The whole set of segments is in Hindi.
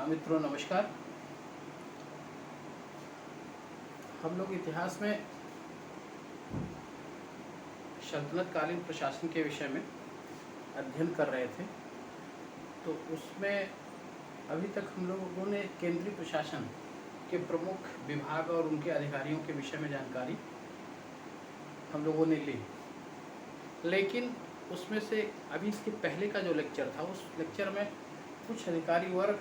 मित्रों नमस्कार। हम लोग इतिहास में सल्तनत कालीन प्रशासन के विषय में अध्ययन कर रहे थे, तो उसमें अभी तक हम लोगों ने केंद्रीय प्रशासन के प्रमुख विभाग और उनके अधिकारियों के विषय में जानकारी हम लोगों ने ली। लेकिन उसमें से अभी इसके पहले का जो लेक्चर था, उस लेक्चर में कुछ अधिकारी वर्ग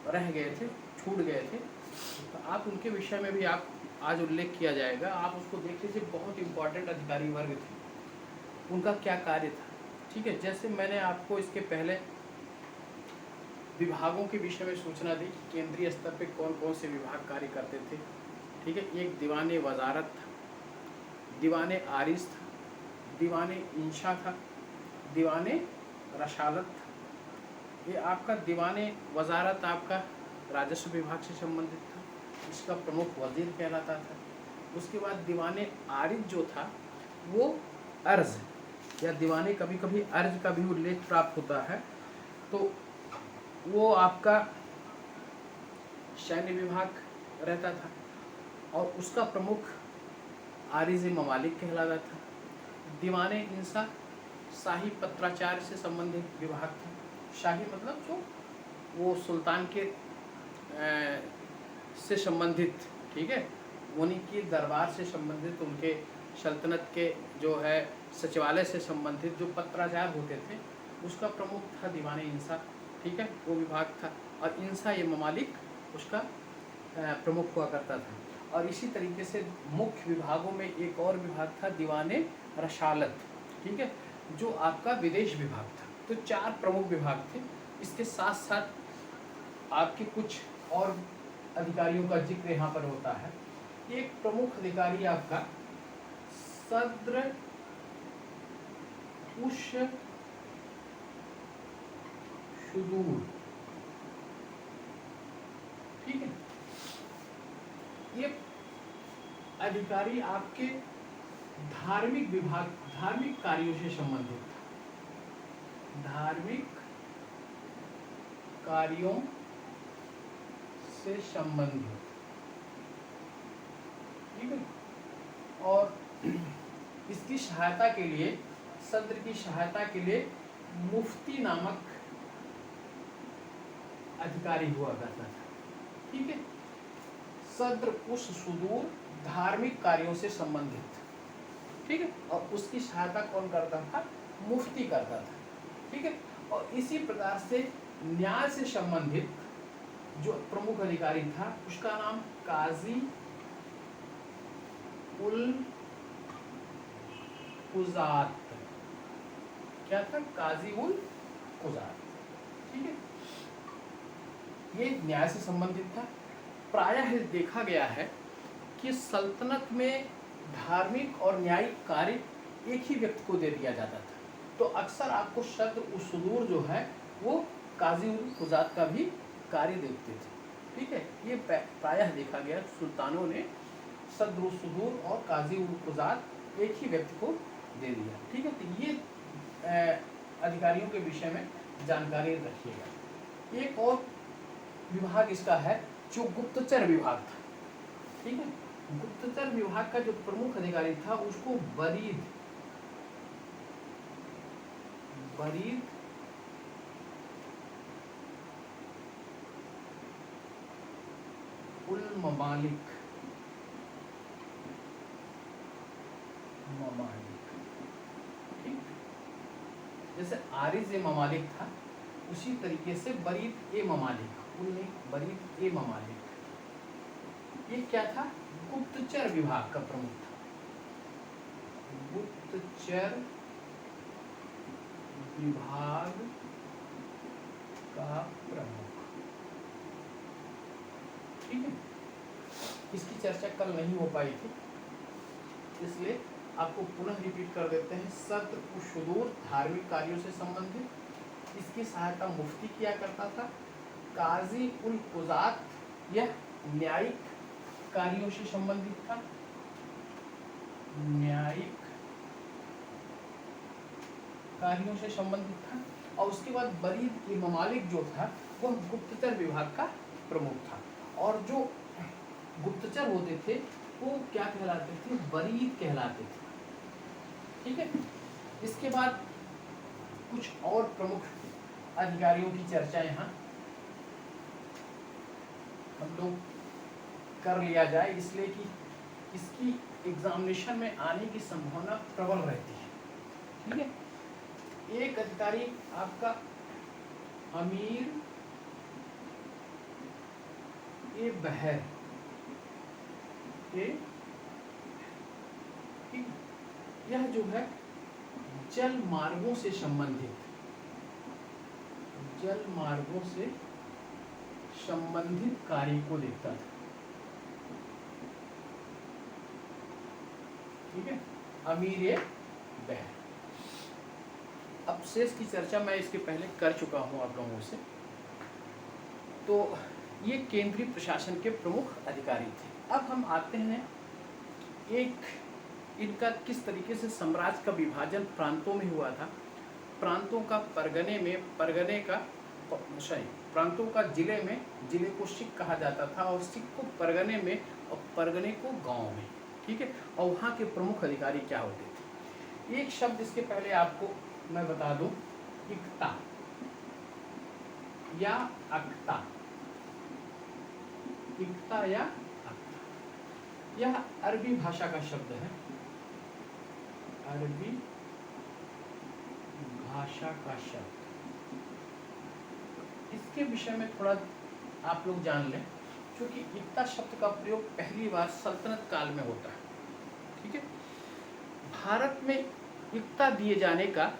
रह गए थे, छूट गए थे। तो आप उनके विषय में भी आप आज उल्लेख किया जाएगा, आप उसको देख लीजिए। बहुत इम्पोर्टेंट अधिकारी वर्ग थे, उनका क्या कार्य था। ठीक है, जैसे मैंने आपको इसके पहले विभागों के विषय में सूचना दी कि केंद्रीय स्तर पे कौन कौन से विभाग कार्य करते थे। ठीक है, एक दीवाने वजारत था, दीवाने आरिस था, दीवाने इंशा था, दीवाने रसालत था। ये आपका दीवाने वजारत आपका राजस्व विभाग से संबंधित था, इसका प्रमुख वजीर कहलाता था। उसके बाद दीवाने आरिज जो था वो अर्ज या दीवाने कभी कभी अर्ज का भी उल्लेख प्राप्त होता है, तो वो आपका सैन्य विभाग रहता था और उसका प्रमुख आरिज ममालिक कहलाता था। दीवाने इंसा शाही पत्राचार से संबंधित विभाग था। शाही मतलब जो वो सुल्तान के से संबंधित, ठीक है, उन्हीं की दरबार से संबंधित, उनके सल्तनत के जो है सचिवालय से संबंधित जो पत्राचार होते थे, उसका प्रमुख था दीवाने इंसा। ठीक है, वो विभाग था। और इंसा ये ममालिक उसका प्रमुख हुआ करता था। और इसी तरीके से मुख्य विभागों में एक और विभाग था दीवाने रसालत। ठीक है, जो आपका विदेश विभाग था। तो 4 प्रमुख विभाग थे। इसके साथ साथ आपके कुछ और अधिकारियों का जिक्र यहाँ पर होता है। एक प्रमुख अधिकारी आपका सद्र उश सुदूर। ठीक है, ये अधिकारी आपके धार्मिक विभाग, धार्मिक कार्यों से संबंधित था। धार्मिक कार्यों से संबंधित, ठीक है। और इसकी सहायता के लिए, सद्र की सहायता के लिए मुफ्ती नामक अधिकारी हुआ करता था। ठीक है, सद्र उस सुदूर धार्मिक कार्यों से संबंधित। ठीक है, और उसकी सहायता कौन करता था? मुफ्ती करता था। ठीक है, और इसी प्रकार से न्याय से संबंधित जो प्रमुख अधिकारी था, उसका नाम काजी उल कुजात। क्या था? काजी उल कुजात। ठीक है, ये न्याय से संबंधित था। प्रायः देखा गया है कि सल्तनत में धार्मिक और न्यायिक कार्य एक ही व्यक्ति को दे दिया जाता था। तो अक्सर आपको सद्र उस सुदूर जो है वो काजी उल कुजात का भी कार्य देखते थे। ठीक है, ये प्रायः देखा गया, सुल्तानों ने सद्र उस सुदूर और काजी उल कुजात एक ही व्यक्ति को दे दिया। ठीक है, तो ये अधिकारियों के विषय में जानकारी रखिएगा। एक और विभाग इसका है जो गुप्तचर विभाग था। ठीक है, गुप्तचर विभाग का जो प्रमुख अधिकारी था उसको बरीद उल ममालिक ठीक, जैसे आरिज ए ममालिक था, उसी तरीके से बरीद ए ममालिक, बरीद ए ममालिक, ये क्या था? गुप्तचर विभाग का प्रमुख था। गुप्तचर विभाग का प्रमुख। ठीक है, इसकी चर्चा कल नहीं हो पाई थी, इसलिए आपको पुनः रिपीट कर देते हैं। सद्र उस सुदूर धार्मिक कार्यों से संबंधित, इसकी सहायता मुफ्ती किया करता था। काजी उल कुजात यह न्यायिक कार्यों से संबंधित था। न्यायिक कार्यों से संबंधित था। और उसके बाद बरीद ई ममालिक जो था वह गुप्तचर विभाग का प्रमुख था, और जो गुप्तचर होते थे वो क्या कहलाते थे, बरीद कहलाते थे। ठीक है, इसके बाद कुछ और प्रमुख अधिकारियों की चर्चा यहाँ हम लोग कर लिया जाए, इसलिए कि इसकी एग्जामिनेशन में आने की संभावना प्रबल रहती है। ठीक है, एक अधिकारी आपका अमीर ए बहर, यह जो है जल मार्गों से संबंधित, जल मार्गों से संबंधित कार्य को देखता था। ठीक है, अमीर ए बहर। अब शेष की चर्चा मैं इसके पहले कर चुका हूं आप लोगों से। तो ये केंद्रीय प्रशासन के प्रमुख अधिकारी थे। अब हम आते हैं एक इनका किस तरीके से साम्राज्य का विभाजन प्रांतों में हुआ था। प्रांतों का परगने में, परगने का सही, प्रांतों का जिले में, जिले को सिख कहा जाता था, और सिख को परगने में, और परगने को गांव में। ठीक है, और वहाँ के प्रमुख अधिकारी क्या होते थे। एक शब्द इसके पहले आपको मैं बता दूं, इक्ता या अक्ता, इक्ता या अक्ता, यह अरबी भाषा का शब्द है, अरबी भाषा का शब्द। इसके विषय में थोड़ा आप लोग जान लें, क्योंकि इक्ता शब्द का प्रयोग पहली बार सल्तनत काल में होता है। ठीक है, भारत में इक्ता दिए जाने का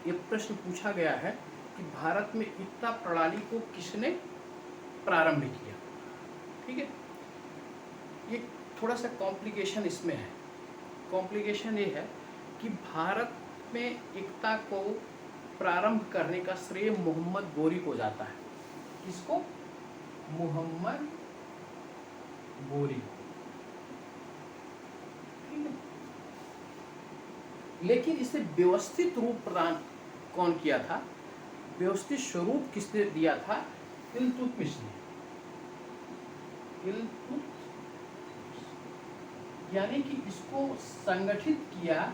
एक प्रश्न पूछा गया है कि भारत में इक्ता प्रणाली को किसने प्रारंभ किया। ठीक है, ये थोड़ा सा कॉम्प्लिकेशन इसमें है। कॉम्प्लिकेशन ये है कि भारत में इक्ता को प्रारंभ करने का श्रेय मोहम्मद गोरी को जाता है। किसको? मोहम्मद गोरी। ठीक है, लेकिन इसे व्यवस्थित रूप प्रदान कौन किया था, व्यवस्थित स्वरूप किसने दिया था? इल्तुतमिश ने। यानी कि इसको संगठित किया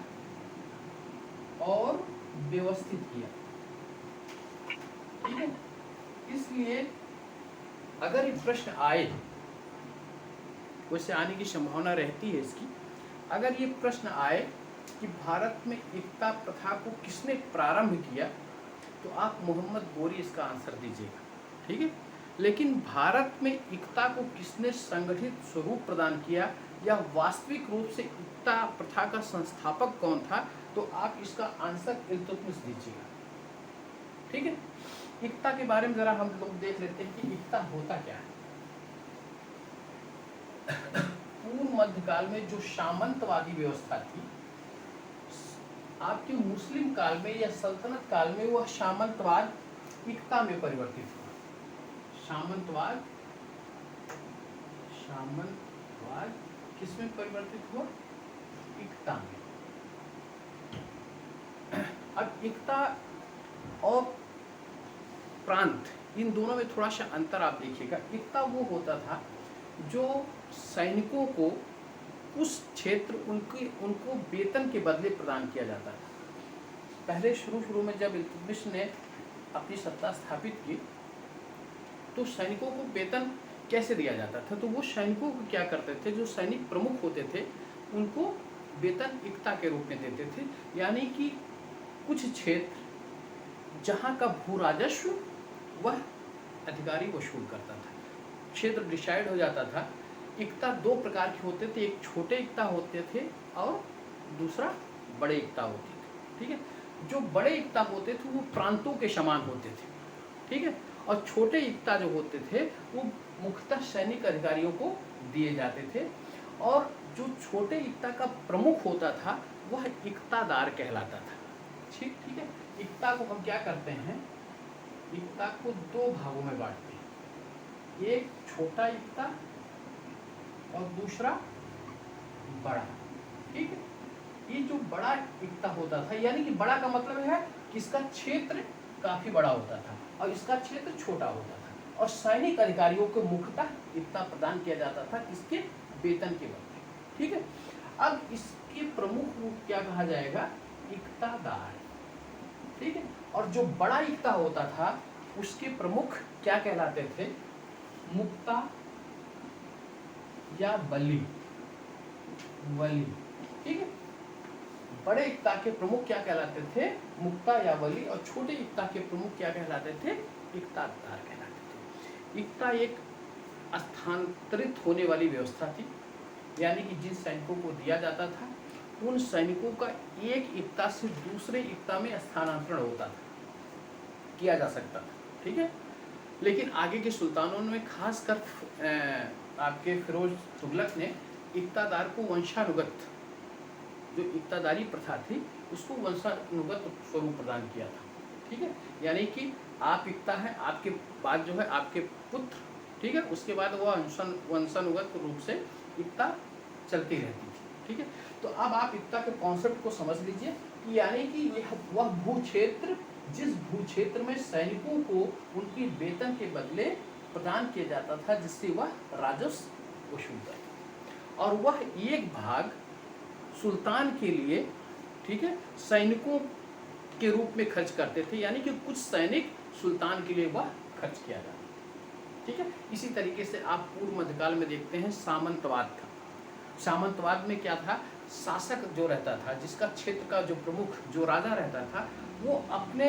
और व्यवस्थित किया। ठीक है, इसलिए अगर ये प्रश्न आए, वैसे आने की संभावना रहती है इसकी, अगर ये प्रश्न आए कि भारत में इक्ता प्रथा को किसने प्रारंभ किया, तो आप मोहम्मद गोरी इसका आंसर दीजिएगा। ठीक है, लेकिन भारत में इक्ता को किसने संगठित स्वरूप प्रदान किया या वास्तविक रूप से इक्ता प्रथा का संस्थापक कौन था, तो आप इसका आंसर इल्तुतमिश दीजिएगा। ठीक है, इक्ता के बारे में जरा हम लोग देख लेते हैं कि इक्ता होता क्या है। पूर्व मध्यकाल में जो सामंतवादी व्यवस्था थी, आपके मुस्लिम काल में या सल्तनत काल में वह सामंतवाद इक्ता में परिवर्तित हुआ। सामंतवाद किसमें परिवर्तित हुआ? इक्ता में। अब इक्ता और प्रांत, इन दोनों में थोड़ा सा अंतर आप देखिएगा। इक्ता वो होता था जो सैनिकों को उस क्षेत्र उनको वेतन के बदले प्रदान किया जाता था। पहले शुरू में जब इल्तुतमिश ने अपनी सत्ता स्थापित की, तो सैनिकों को वेतन कैसे दिया जाता था? तो वो सैनिकों को क्या करते थे, जो सैनिक प्रमुख होते थे उनको वेतन इक्ता के रूप में देते थे। यानी कि कुछ क्षेत्र जहाँ का भू राजस्व वह अधिकारी वसूल करता था, क्षेत्र डिसाइड हो जाता था। इक्ता दो प्रकार के होते थे, एक छोटे इक्ता होते थे और दूसरा बड़े इक्ता होते थे। ठीक है, जो बड़े इक्ता होते थे वो प्रांतों के समान होते थे। ठीक है, और छोटे इक्ता जो होते थे वो मुख्यतः सैनिक अधिकारियों को दिए जाते थे, और जो छोटे इक्ता का प्रमुख होता था वह इक्तादार कहलाता था। ठीक है, इक्ता को हम क्या करते हैं, इक्ता को दो भागों में बांटते हैं, एक छोटा इक्ता और दूसरा बड़ा। ठीक है, ये जो बड़ा इक्ता होता था, यानी कि बड़ा का मतलब है किसका क्षेत्र काफी बड़ा होता था और इसका क्षेत्र छोटा होता था, और सैनिक अधिकारियों को मुख्यतः इतना प्रदान किया जाता था किसके वेतन के बदले। ठीक है, अब इसके प्रमुख रूप क्या कहा जाएगा, इक्तादार। ठीक है, और जो बड़ा इक्ता होता था उसके प्रमुख क्या कहलाते थे, मुक्ता या बली, वली। ठीक है, बड़े इक्ता के प्रमुख क्या कहलाते थे, मुक्ता या वली, और छोटे इक्ता के प्रमुख क्या कहलाते थे, इक्तादार कहलाते थे। इक्ता एक स्थानांतरित होने वाली व्यवस्था थी, यानी कि जिन सैनिकों को दिया जाता था उन सैनिकों का एक इक्ता से दूसरे इक्ता में स्थानांतरण होता था, किया जा सकता था। ठीक है, लेकिन आगे के सुल्तानों में खासकर आपके फिरोज तुगलक ने इक्तादार को वंशानुगत, जो इक्तादारी प्रथा थी उसको वंशानुगत स्वरूप प्रदान किया था। ठीक है, यानी कि आप इक्ता है, आपके बाद जो है आपके पुत्र, ठीक है, उसके बाद वह वंशानुगत रूप से इक्ता चलती रहती थी। ठीक है, तो अब आप इक्ता के कॉन्सेप्ट को समझ लीजिए कि यानी कि यह वह भू क्षेत्र, जिस भू क्षेत्र में सैनिकों को उनकी वेतन के बदले प्रदान किया जाता था जिससे वह राजस्व वसूलता था, और वह एक भाग सुल्तान के लिए, ठीक है, सैनिकों के रूप में खर्च करते थे, यानी कि कुछ सैनिक सुल्तान के लिए वह खर्च किया जाता। ठीक है, इसी तरीके से आप पूर्व मध्यकाल में देखते हैं सामंतवाद था। सामंतवाद में क्या था, शासक जो रहता था, जिसका क्षेत्र का जो प्रमुख, जो राजा रहता था, वो अपने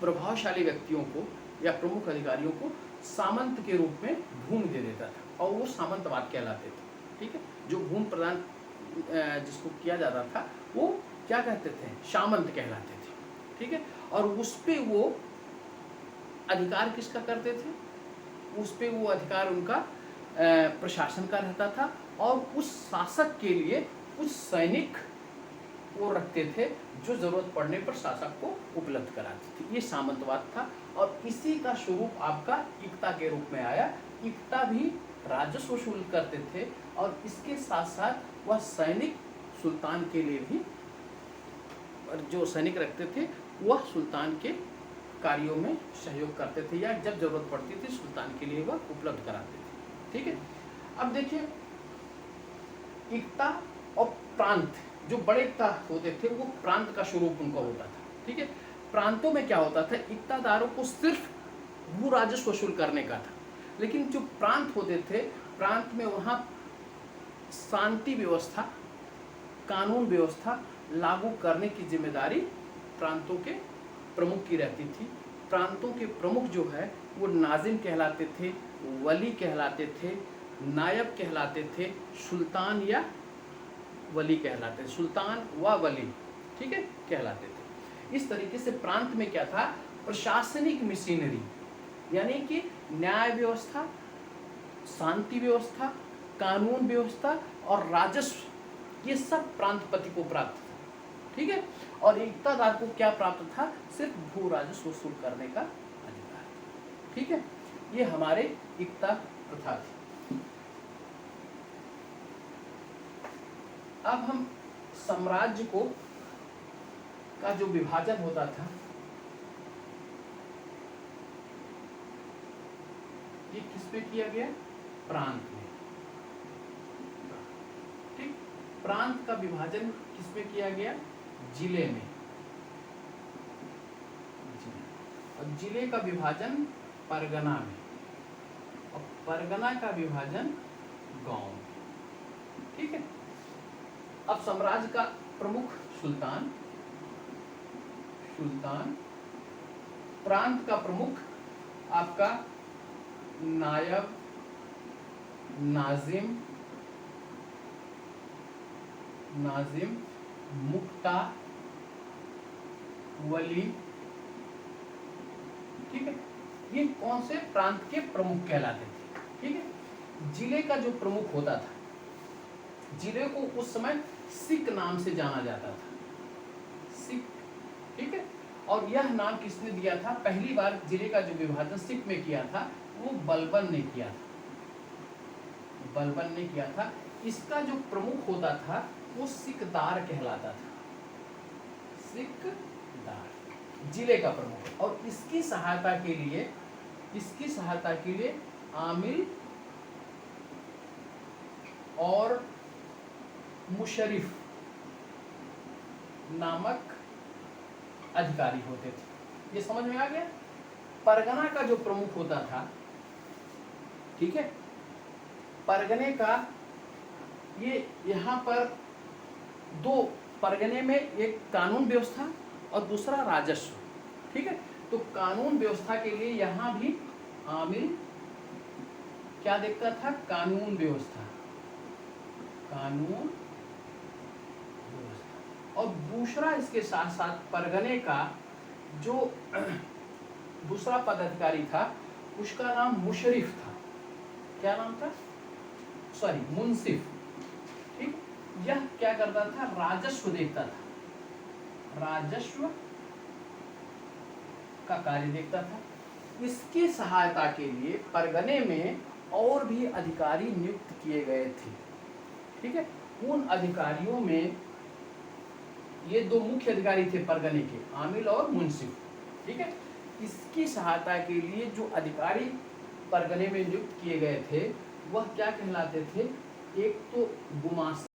प्रभावशाली व्यक्तियों को या प्रमुख अधिकारियों को सामंत के रूप में भूमि दे देता था, और वो सामंतवाद कहलाते थे। ठीक है, जो भूमि प्रदान जिसको किया जाता था वो क्या कहते थे, सामंत कहलाते थे। ठीक है, और उस पे वो अधिकार किसका करते थे, उस पे वो अधिकार उनका प्रशासन का रहता था, और उस शासक के लिए कुछ सैनिक वो रखते थे जो जरूरत पड़ने पर शासक को उपलब्ध कराते थे। ये सामंतवाद था, और इसी का स्वरूप आपका इक्ता के रूप में आया। इक्ता भी राजस्व वसूल करते थे, और इसके साथ साथ वह सैनिक सुल्तान के लिए भी, जो सैनिक रखते थे वह सुल्तान के कार्यों में सहयोग करते थे, या जब जरूरत पड़ती थी सुल्तान के लिए वह उपलब्ध कराते थे। ठीक है, अब देखिए इक्ता और प्रांत, जो बड़े इक्ता होते थे वो प्रांत का स्वरूप उनका होता था। ठीक है, प्रांतों में क्या होता था, इक्तादारों को सिर्फ भू राजस्व वसूल करने का था, लेकिन जो प्रांत होते थे, प्रांत में वहाँ शांति व्यवस्था, कानून व्यवस्था लागू करने की जिम्मेदारी प्रांतों के प्रमुख की रहती थी। प्रांतों के प्रमुख जो है वो नाजिम कहलाते थे, वली कहलाते थे, नायब कहलाते थे, सुल्तान या वली कहलाते थे, सुल्तान व वली, ठीक है, कहलाते थे। इस तरीके से प्रांत में क्या था, प्रशासनिक मशीनरी, यानी कि न्याय व्यवस्था, शांति व्यवस्था, कानून व्यवस्था और राजस्व, ये सब प्रांतपति को प्राप्त था। ठीक है, और इक्तादार को क्या प्राप्त था, सिर्फ भू राजस्व वसूल करने का अधिकार। ठीक है, ये हमारे इक्ता प्रथा थी। अब हम साम्राज्य को का जो विभाजन होता था, ये किस पे किया गया, प्रांत में। ठीक, प्रांत का विभाजन किस पे किया गया, जिले में, और जिले का विभाजन परगना में, और परगना का विभाजन गांव में। ठीक है, अब साम्राज्य का प्रमुख सुल्तान, प्रांत का प्रमुख आपका नायब, नाजिम, मुक्ता, वली। ठीक है, ये कौन से प्रांत के प्रमुख कहलाते थे। ठीक है, जिले का जो प्रमुख होता था, जिले को उस समय सिक नाम से जाना जाता था, सिक। ठीक है, और यह नाम किसने दिया था, पहली बार जिले का जो विभाजन सिक में किया था वो बलबन ने किया था, बलबन ने किया था। इसका जो प्रमुख होता था वो सिकदार कहलाता था, सिकदार। जिले का प्रमुख, और इसकी सहायता के लिए आमिल और मुशरिफ नामक अधिकारी होते थे। ये समझ में आ गया। परगना का जो प्रमुख होता था, ठीक है, परगने का ये यहाँ पर दो, परगने में एक कानून व्यवस्था और दूसरा राजस्व, ठीक है। तो कानून व्यवस्था के लिए यहाँ भी आमिल क्या देखता था, कानून व्यवस्था, और दूसरा इसके साथ साथ परगने का जो दूसरा पदाधिकारी था उसका नाम मुशरिफ था। क्या नाम था, सॉरी, मुंसिफ, ठीक। यह क्या करता था, राजस्व देखता था, राजस्व का कार्य देखता था। इसकी सहायता के लिए परगने में और भी अधिकारी नियुक्त किए गए थे, ठीक है। उन अधिकारियों में ये दो मुख्य अधिकारी थे परगने के, आमिल और मुंसिफ, ठीक है। इसकी सहायता के लिए जो अधिकारी परगने में नियुक्त किए गए थे वह क्या कहलाते थे, एक तो गुमास्ता,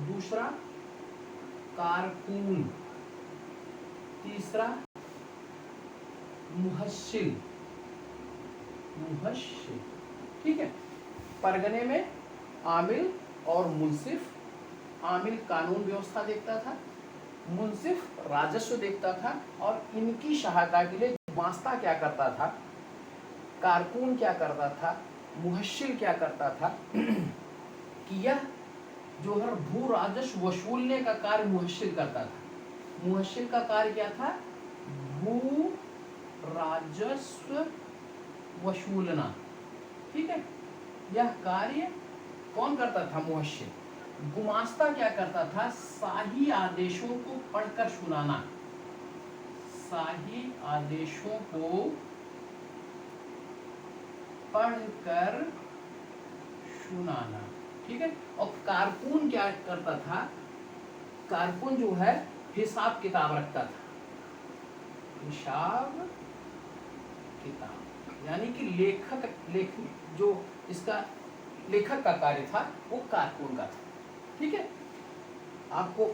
दूसरा कारकून, तीसरा मुहस्सिल, ठीक है। परगने में आमिल और मुंसिफ, आमिल कानून व्यवस्था देखता था, मुंसिफ राजस्व देखता था, और इनकी सहायता के लिए गुमास्ता क्या करता था, कारकून क्या करता था, मुहस्सिल क्या करता था कि यह जो है भू राजस्व वसूलने का कार्य मुहस्सिल करता था। मुहस्सिल का कार्य क्या था, भू राजस्व वसूलना, ठीक है। यह कार्य कौन करता था, मुहस्सिल। गुमास्ता क्या करता था, शाही आदेशों को पढ़कर सुनाना, शाही आदेशों को पढ़कर सुनाना, ठीक है। और कारकून क्या करता था, कारकून जो है हिसाब किताब रखता था, हिसाब किताब, यानी कि लेखक जो इसका लेखक का कार्य था वो कारकून का था, ठीक है। आपको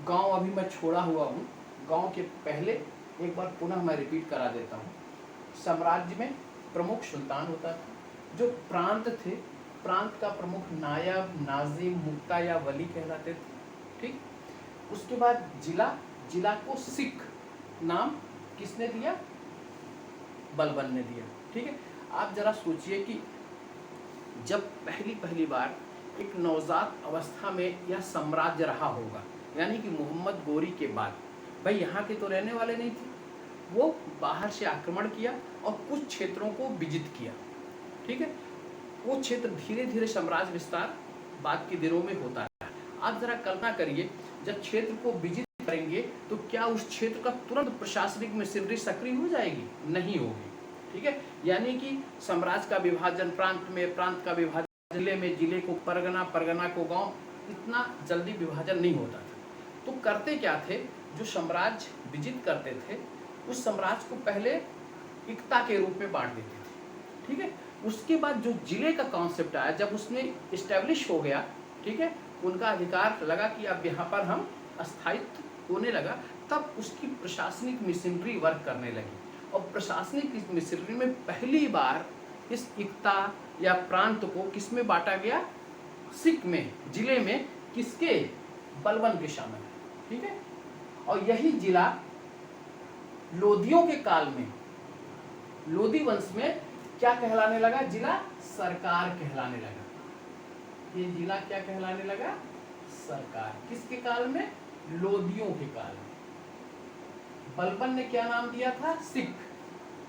गांव अभी मैं छोड़ा हुआ हूँ, गांव के पहले एक बार पुनः मैं रिपीट करा देता हूँ। साम्राज्य में प्रमुख सुल्तान होता था, जो प्रांत थे, प्रांत का प्रमुख नायब, नाजिम, मुक्ता या वली कहलाते थे, ठीक। उसके बाद जिला को सिख नाम किसने दिया, बलबन ने दिया, ठीक है। आप जरा सोचिए कि जब पहली बार एक नवजात अवस्था में यह साम्राज्य रहा होगा, यानी कि मोहम्मद गोरी के बाद, भाई यहाँ के तो रहने वाले नहीं थे, वो बाहर से आक्रमण किया और कुछ क्षेत्रों को विजित किया, ठीक है। वो क्षेत्र धीरे धीरे साम्राज्य विस्तार बाद के दिनों में होता है। आप जरा कल्पना करिए, जब क्षेत्र को विजित करेंगे तो क्या उस क्षेत्र का तुरंत प्रशासनिक मशीनरी सक्रिय हो जाएगी, नहीं होगी, ठीक है। यानी कि साम्राज्य का विभाजन प्रांत में, प्रांत का विभाजन जिले में, जिले को परगना, परगना को गांव, इतना जल्दी विभाजन नहीं होता था। तो करते क्या थे, जो साम्राज्य विजित करते थे उस साम्राज्य को पहले इक्ता के रूप में बांट देते थे, ठीक है। उसके बाद जो जिले का कॉन्सेप्ट आया, जब उसने इस्टेब्लिश हो गया, ठीक है, उनका अधिकार लगा कि अब यहाँ पर हम स्थायित्व होने लगा, तब उसकी प्रशासनिक मशीनरी वर्क करने लगी। और प्रशासनिक मशीनरी में पहली बार इस इक्ता या प्रांत को किस में बांटा गया, सिख में, जिले में, किसके, बलबन के शामिल, ठीक है। और यही जिला लोधियों के काल में, लोधी वंश में क्या कहलाने लगा, जिला सरकार कहलाने लगा। ये जिला क्या कहलाने लगा, सरकार। किसके काल में, लोधियों के काल में। बलबन ने क्या नाम दिया था, सिख।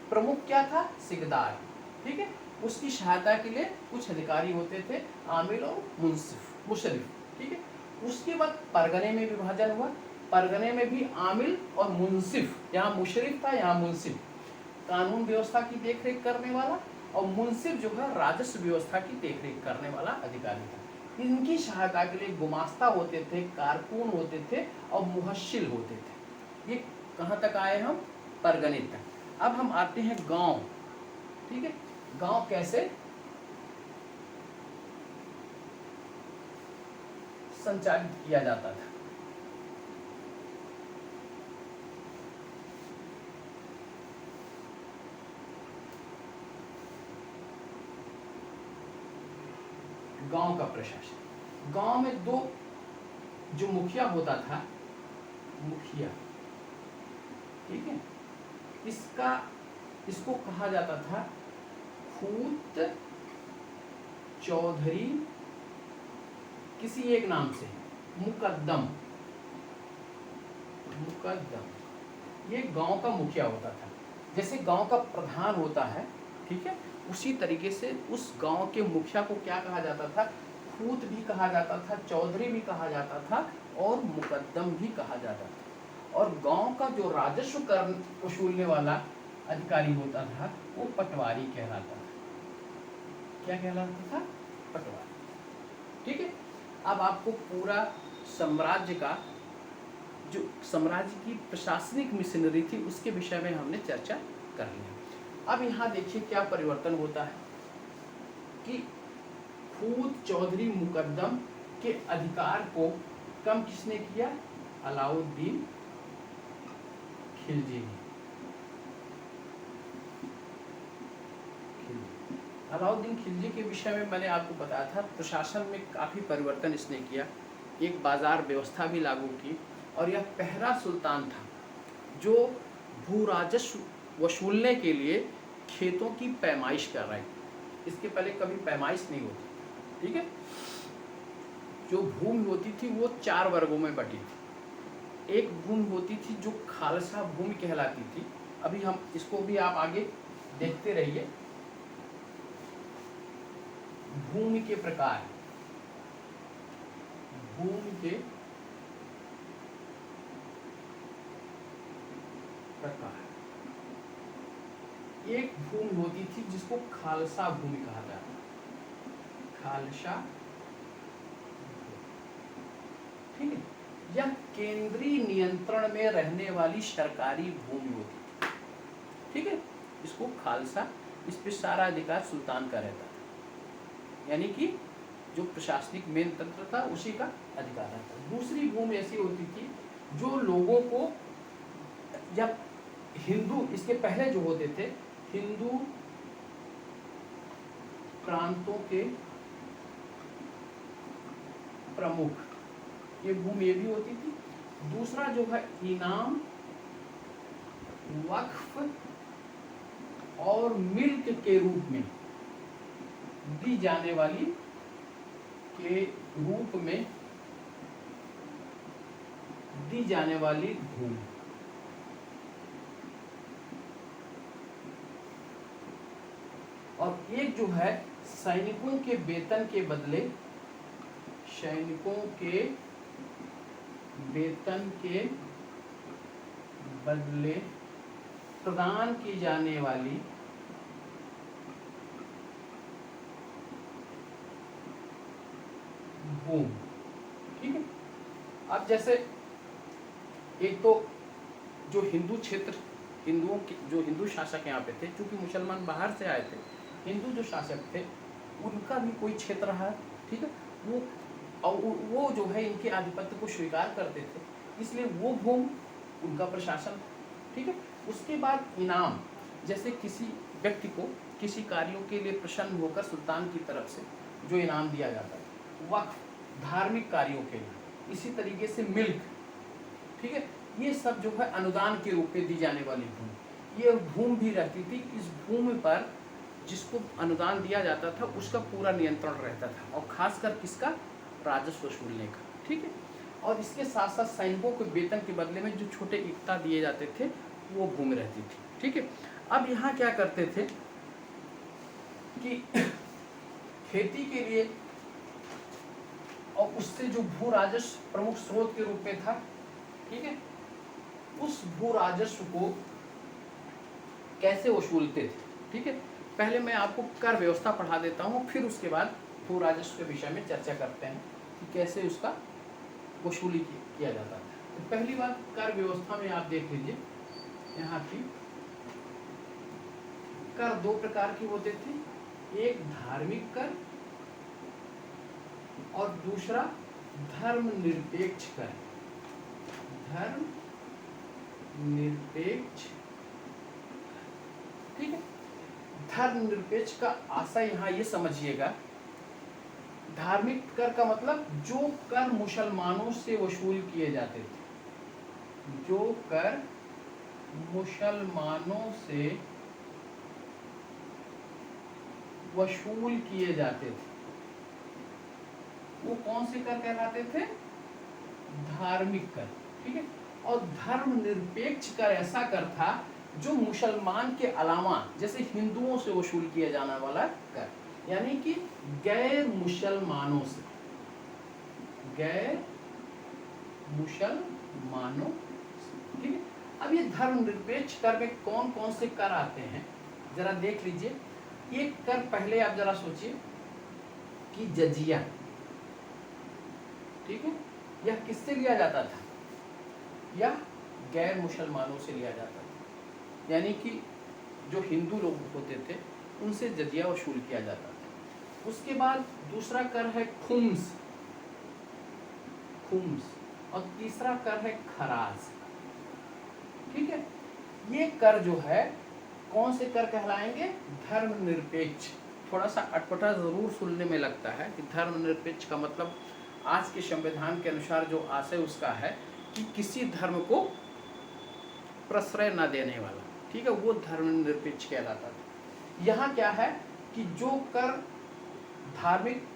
प्रमुख क्या था, सिकदार, ठीक है। उसकी सहायता के लिए कुछ अधिकारी होते थे, आमिल और मुशरिफ, ठीक है। उसके बाद परगने में विभाजन हुआ, परगने में भी आमिल और मुंसिफ, यहाँ मुशरिफ था, यहाँ मुंसिफ, कानून व्यवस्था की देखरेख करने वाला, और मुंसिफ जो है राजस्व व्यवस्था की देखरेख करने वाला अधिकारी था। इनकी सहायता के लिए गुमास्ता होते थे, कारकुन होते थे और मुहस्सिल होते थे। ये कहाँ तक आए हम? परगनित तक। अब हम आते हैं गांव। ठीक है, गांव कैसे संचालित किया जाता था। गांव का प्रशासन, गांव में दो जो मुखिया होता था, मुखिया, ठीक है, इसको कहा जाता था खूत चौधरी, किसी एक नाम से, मुकद्दम। ये गांव का मुखिया होता था। जैसे गांव का प्रधान होता है, ठीक है, उसी तरीके से उस गांव के मुखिया को क्या कहा जाता था? खूत भी कहा जाता था, चौधरी भी कहा जाता था और मुकद्दम भी कहा जाता था। और गांव का जो राजस्व कर वसूलने वाला अधिकारी होता था वो पटवारी कहलाता था। क्या कहलाता था? पटवारी। ठीक है, अब आपको पूरा साम्राज्य का, जो साम्राज्य की प्रशासनिक मिशनरी थी, उसके विषय में हमने चर्चा कर लिया। अब यहाँ देखिए क्या परिवर्तन होता है कि खूत चौधरी मुकद्दम के अधिकार को कम किसने किया? अलाउद्दीन खिलजी ने। अलाउद्दीन खिलजी के विषय में मैंने आपको बताया था, प्रशासन में काफ़ी परिवर्तन इसने किया, एक बाजार व्यवस्था भी लागू की, और यह पहला सुल्तान था जो भू राजस्व वसूलने के लिए खेतों की पैमाइश कर रहा है। इसके पहले कभी पैमाइश नहीं होती। ठीक है, जो भूमि होती थी वो 4 वर्गों में बटी थी। एक भूमि होती थी जो खालसा भूमि कहलाती थी, अभी हम इसको भी आप आगे देखते रहिए। भूमि के प्रकार, भूमि के प्रकार, एक भूमि होती थी जिसको खालसा भूमि कहा जाता है, खालसा। ठीक है, यह केंद्रीय नियंत्रण में रहने वाली सरकारी भूमि होती थी। ठीक है, इसको खालसा, इस पे सारा अधिकार सुल्तान का रहता था, यानी कि जो प्रशासनिक मेन तंत्र था उसी का अधिकार रहता। दूसरी भूमि ऐसी होती थी जो लोगों को, या हिंदू, इसके पहले जो होते थे हिंदू प्रांतों के प्रमुख, ये भूमि ये भी होती थी। दूसरा जो है इनाम, वक्फ और मिल्क के रूप में दी जाने वाली, के रूप में दी जाने वाली भूमि। और एक जो है सैनिकों के वेतन के बदले, सैनिकों के वेतन के बदले प्रदान की जाने वाली भूमि। ठीक है, अब जैसे एक तो जो हिंदू क्षेत्र, हिंदुओं के जो हिंदू शासक यहाँ पे थे, क्योंकि मुसलमान बाहर से आए थे, हिंदू जो शासक थे उनका भी कोई क्षेत्र रहा। ठीक है, वो जो है इनके आधिपत्य को स्वीकार करते थे, इसलिए वो भूमि उनका प्रशासन। ठीक है, उसके बाद इनाम, जैसे किसी व्यक्ति को किसी कार्यों के लिए प्रसन्न होकर सुल्तान की तरफ से जो इनाम दिया जाता है, वक्फ धार्मिक कार्यों के लिए, इसी तरीके से मिल्क। ठीक है, ये सब जो है अनुदान के रूप में दी जाने वाली भूमि, ये भूमि भी रहती थी। इस भूमि पर जिसको अनुदान दिया जाता था उसका पूरा नियंत्रण रहता था, और खासकर किसका? राजस्व वसूलने का। ठीक है, और इसके साथ साथ सैनिकों को वेतन के बदले में जो छोटे इक्ता दिए जाते थे वो भूमि रहती थी। ठीक है, अब यहाँ क्या करते थे कि खेती के लिए, और उससे जो भू राजस्व प्रमुख स्रोत के रूप में था, ठीक है, उस भू राजस्व को कैसे वसूलते थे। ठीक है, पहले मैं आपको कर व्यवस्था पढ़ा देता हूँ, फिर उसके बाद भू राजस्व के विषय में चर्चा करते हैं कि कैसे उसका वसूली किया जाता है। तो पहली बात कर व्यवस्था में आप देख लीजिए, यहाँ की कर दो प्रकार के होते थे, एक धार्मिक कर और दूसरा धर्मनिरपेक्ष कर। धर्म निरपेक्ष, ठीक है। धर्मनिरपेक्ष का आशय यहाँ ये समझिएगा, धार्मिक कर का मतलब जो कर मुसलमानों से वसूल किए जाते थे, जो कर मुसलमानों से वसूल किए जाते थे वो कौन से कर कहलाते थे? धार्मिक कर, ठीक है। और धर्मनिरपेक्ष कर ऐसा कर था जो मुसलमान के अलावा जैसे हिंदुओं से वसूल किया जाने वाला कर, यानी कि गैर मुसलमानों से, गैर मुसलमानों से, ठीक है। अब ये धर्मनिरपेक्ष कर में कौन कौन से कर आते हैं जरा देख लीजिए। एक कर पहले आप जरा सोचिए कि जजिया, ठीक है, यह किससे लिया जाता था? यह गैर मुसलमानों से लिया जाता था, यानी कि जो हिंदू लोग होते थे उनसे जजिया वसूल किया जाता था। उसके बाद दूसरा कर है खुम्स, खुम्स, और तीसरा कर है खराज, ठीक है। ये कर जो है कौन से कर कहलाएंगे? धर्मनिरपेक्ष। थोड़ा सा अटपटा जरूर सुनने में लगता है कि धर्मनिरपेक्ष का मतलब आज के संविधान के अनुसार जो आशय उसका है कि किसी धर्म को प्रश्रय न देने वाला, ठीक है, वो धर्मनिरपेक्ष कहलाता था। यहाँ क्या है कि जो कर धार्मिक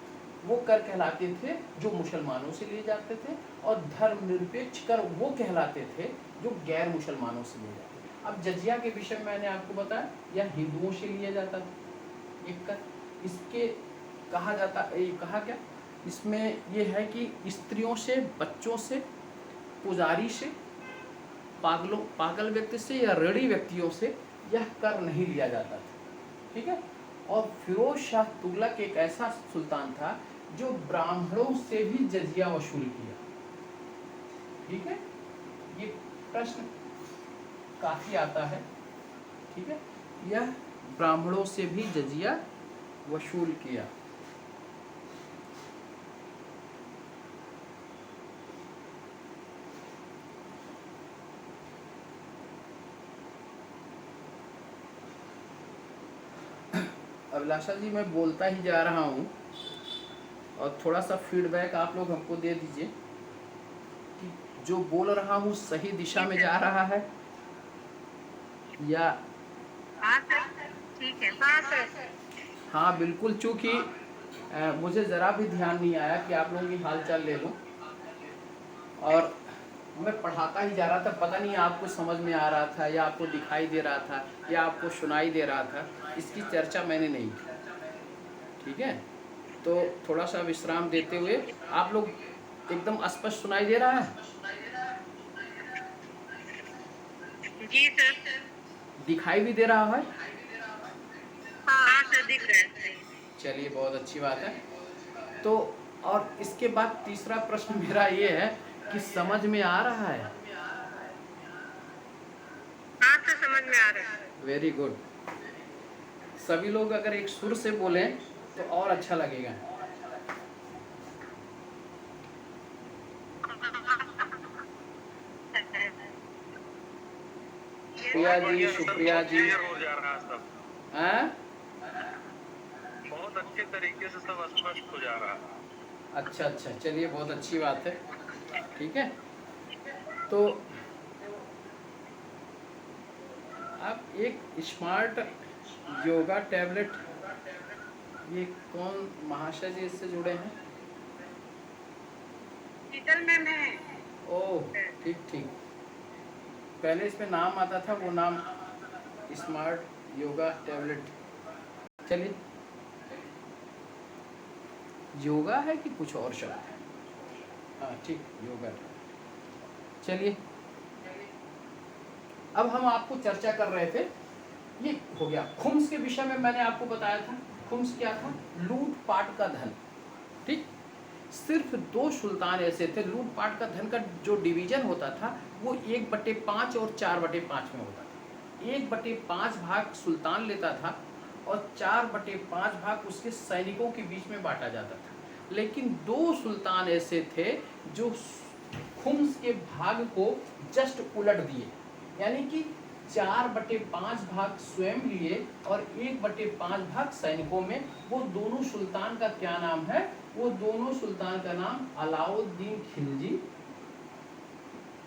वो कर कहलाते थे जो मुसलमानों से लिए जाते थे, और धर्मनिरपेक्ष कर वो कहलाते थे जो गैर मुसलमानों से लिए जाते थे। अब जजिया के विषय में मैंने आपको बताया, यह हिंदुओं से लिया जाता था एक कर। इसके कहा जाता, कहा क्या इसमें ये है कि स्त्रियों से, बच्चों से, पुजारी से, पागल व्यक्ति से या ऋणी व्यक्तियों से यह कर नहीं लिया जाता था, ठीक है। और फिरोज शाह तुगलक एक ऐसा सुल्तान था जो ब्राह्मणों से भी जजिया वसूल किया, ठीक है। ये प्रश्न काफी आता है, ठीक है। यह ब्राह्मणों से भी जजिया वसूल किया। अभिलाषा जी मैं बोलता ही जा रहा हूँ और थोड़ा सा फीडबैक आप लोग हमको दे दीजिए कि जो बोल रहा हूँ सही दिशा में जा रहा है या? हाँ सर, ठीक है। हाँ सर, हाँ बिल्कुल, चूँकि मुझे ज़रा भी ध्यान नहीं आया कि आप लोगों की हालचाल ले लूँ, और मैं पढ़ाता ही जा रहा था, पता नहीं आपको समझ में आ रहा था या आपको दिखाई दे रहा था या आपको सुनाई दे रहा था, इसकी चर्चा मैंने नहीं की, ठीक है। तो थोड़ा सा विश्राम देते हुए, आप लोग एकदम स्पष्ट सुनाई दे रहा है? जी सर। दिखाई भी दे रहा है? हाँ सर, दिख रहा है। चलिए बहुत अच्छी बात है। तो और इसके बाद तीसरा प्रश्न मेरा ये है कि समझ में आ रहा है? हाँ सर, समझ में आ रहा है। Very good. सभी लोग अगर एक सुर से बोलें तो और अच्छा लगेगा। प्रिया जी, सुप्रिया जी, हो जा रहा है सब, हैं? बहुत अच्छे तरीके से सब स्पष्ट हो जा रहा है। अच्छा अच्छा, चलिए बहुत अच्छी बात है, ठीक है। तो आप एक स्मार्ट योगा टैबलेट, ये कौन महाशय जी इससे जुड़े हैं? शीतल मैम है। ओह ठीक ठीक, पहले इसमें नाम आता था, वो नाम स्मार्ट योगा टैबलेट। चलिए, योगा है कि कुछ और शब्द है? हाँ ठीक, योगा। चलिए, अब हम आपको चर्चा कर रहे थे, ये हो गया खुम्स के विषय में मैंने आपको बताया था खुम्स क्या था? लूटपाट का धन। ठीक, सिर्फ 2 सुल्तान ऐसे थे, लूटपाट का धन का जो डिवीजन होता था वो 1/5 और 4/5 में होता था। 1/5 भाग सुल्तान लेता था और 4/5 भाग उसके सैनिकों के बीच में बांटा जाता था। लेकिन 2 सुल्तान ऐसे थे जो खुम्स के भाग को जस्ट उलट दिए, यानी कि 4/5 भाग स्वयं लिए और 1/5 भाग सैनिकों में। वो दोनों सुल्तान का क्या नाम है? वो दोनों सुल्तान का नाम अलाउद्दीन खिलजी,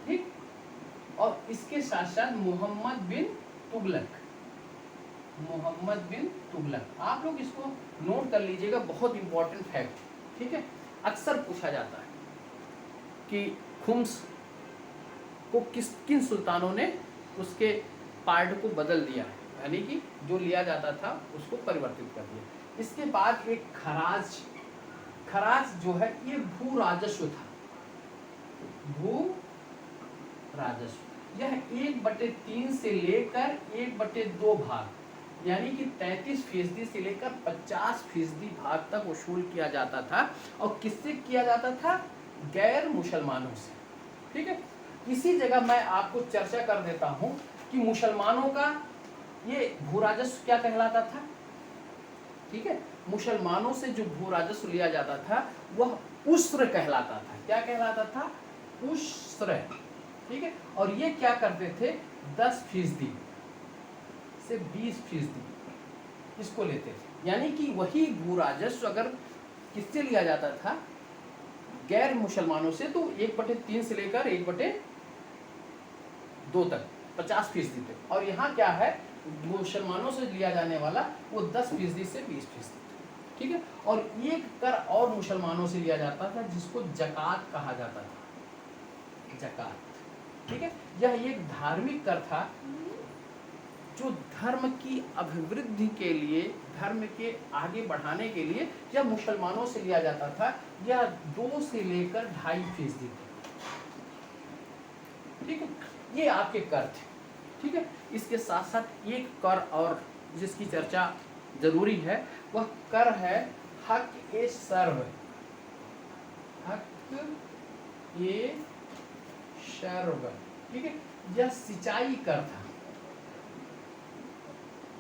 ठीक, और इसके साथ साथ मोहम्मद बिन तुगलक। मोहम्मद बिन तुगलक, आप लोग इसको नोट कर लीजिएगा, बहुत इंपॉर्टेंट फैक्ट, ठीक है। अक्सर पूछा जाता है कि खुम्स को किन सुल्तानों ने उसके पार्ट को बदल दिया, यानी कि जो लिया जाता था उसको परिवर्तित कर दिया। इसके बाद एक खराज। खराज जो है ये भू राजस्व था। भू राजस्व यह 1/3 से लेकर 1/2 भाग, यानी कि 33% से लेकर 50% भाग तक वसूल किया जाता था। और किससे किया जाता था? गैर मुसलमानों से, ठीक है। इसी जगह मैं आपको चर्चा कर देता हूं कि मुसलमानों का ये भू राजस्व क्या कहलाता था, ठीक है। मुसलमानों से जो भू राजस्व लिया जाता था वह उस्र कहलाता था। क्या कहलाता था? उस्र, ठीक है। और ये क्या करते थे? 10% से 20% इसको लेते थे, यानी कि वही भू राजस्व अगर किससे लिया जाता था? गैर मुसलमानों से, तो 1/3 से लेकर 1/2 तक 50% थे। और यहाँ क्या है? मुसलमानों से लिया जाने वाला वो 10% से 20%, ठीक है। और एक कर और मुसलमानों से लिया जाता था जिसको जकात कहा जाता था। जकात, ठीक है। यह एक धार्मिक कर था जो धर्म की अभिवृद्धि के लिए, धर्म के आगे बढ़ाने के लिए यह मुसलमानों से लिया जाता था। यह 2 से लेकर 2.5% थे, ठीक है। ये आपके कर थे, ठीक है। इसके साथ साथ एक कर और जिसकी चर्चा जरूरी है वह कर है हक ए सर्व। हक ए सर्व, ठीक है। यह सिंचाई कर था।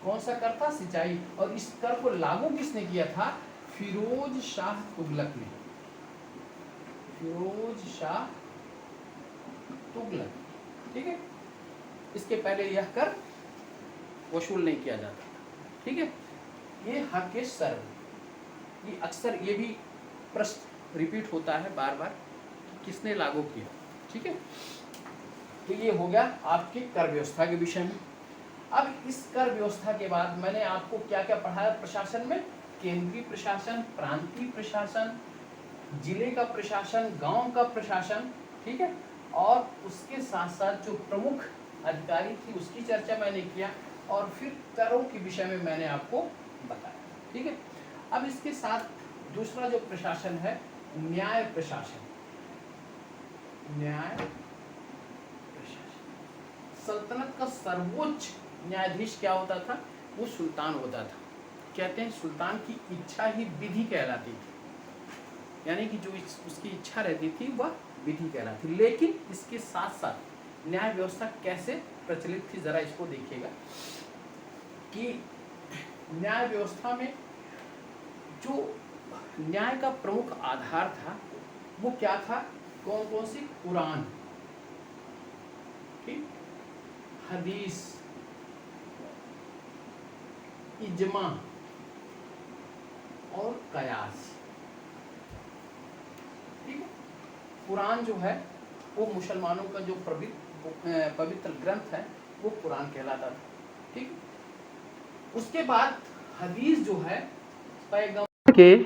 कौन सा कर था? सिंचाई। और इस कर को लागू किसने किया था? फिरोज शाह तुगलक ने। फिरोज शाह तुगलक, ठीक है। इसके पहले यह कर वसूल नहीं किया जाता था, ठीक है। ये हक ए सर्व, ये अक्सर ये भी प्रश्न रिपीट होता है बार बार, किसने लागू किया, ठीक है। तो ये हो गया आपकी कर व्यवस्था के विषय में। अब इस कर व्यवस्था के बाद मैंने आपको क्या क्या पढ़ाया प्रशासन में? केंद्रीय प्रशासन, प्रांतीय प्रशासन, जिले का प्रशासन, गांव का प्रशासन, ठीक है। और उसके साथ साथ जो प्रमुख अधिकारी थी उसकी चर्चा मैंने किया, और फिर करों के विषय में मैंने आपको बताया, ठीक है। अब इसके साथ दूसरा जो प्रशासन है, न्याय प्रशासन। न्याय प्रशासन, सल्तनत का सर्वोच्च न्यायाधीश क्या होता था? वो सुल्तान होता था। कहते हैं सुल्तान की इच्छा ही विधि कहलाती थी, यानी कि जो उसकी इच्छा रहती थी वह विधि कहलाती। लेकिन इसके साथ साथ न्याय व्यवस्था कैसे प्रचलित थी, जरा इसको देखिएगा कि न्याय व्यवस्था में जो न्याय का प्रमुख आधार था वो क्या था? कौन कौन सी? कुरान, ठीक, हदीस, इजमा और कयास, ठीक है। कुरान जो है वो मुसलमानों का जो पवित्र ग्रंथ है वो कुरान कहलाता था, ठीक। उसके बाद हदीस जो है पैगंबर के